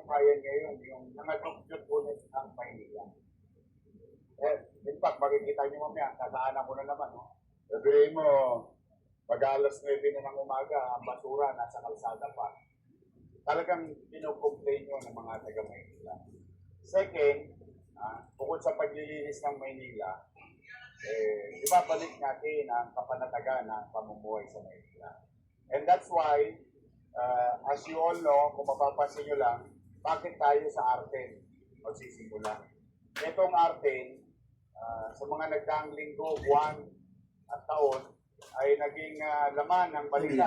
Kaya ngayon, yung nangatugtog ulit ang Maynila. In fact, makikita nyo mamaya, kasaanan ko na naman. No? Sabihin mo, pag alas 9 na ng umaga, ang basura nasa kalsada pa. Talagang pinocomplain nyo ng mga taga Maynila. Second, bukod sa paglilinis ng Maynila, ibabalik natin ang kapanatagan ng pamumuhay sa Maynila. And that's why, as you all know, kung mapapansin nyo lang, bakit tayo sa Arten magsisimula? Itong Arten, sa mga nagdaang linggo, buwan at taon, ay naging laman ng balita.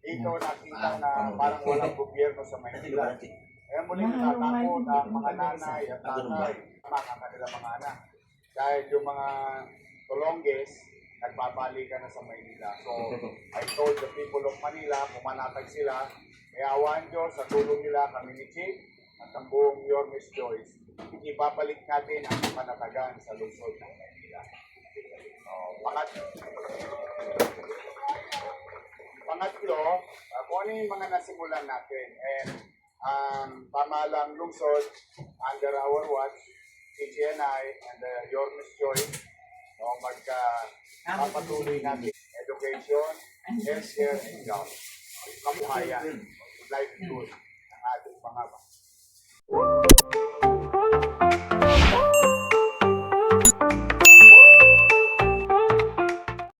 Dito nakita na parang walang gobyerno sa Maynila. Kaya muli natatakot ang mga nanay at tatay, ang kanilang mga anak. Dahil yung mga Tolonges, nagbabalikan na sa Maynila. So, I told the people of Manila, pumanatag sila, may awan Diyos, sa tulong nila kami ni Chief at ang buong Yormes Joyce, ibabalik natin ang panatagan sa lungsod ng Maynila. Pangatlo, kung ano yung mga nasimulan natin, and ang pamahalang lungsod under our watch, PGNI and the Yormes Joyce, magpapatuloy natin education, healthcare, and jobs. Kabuhayan, livelihood ng ating mga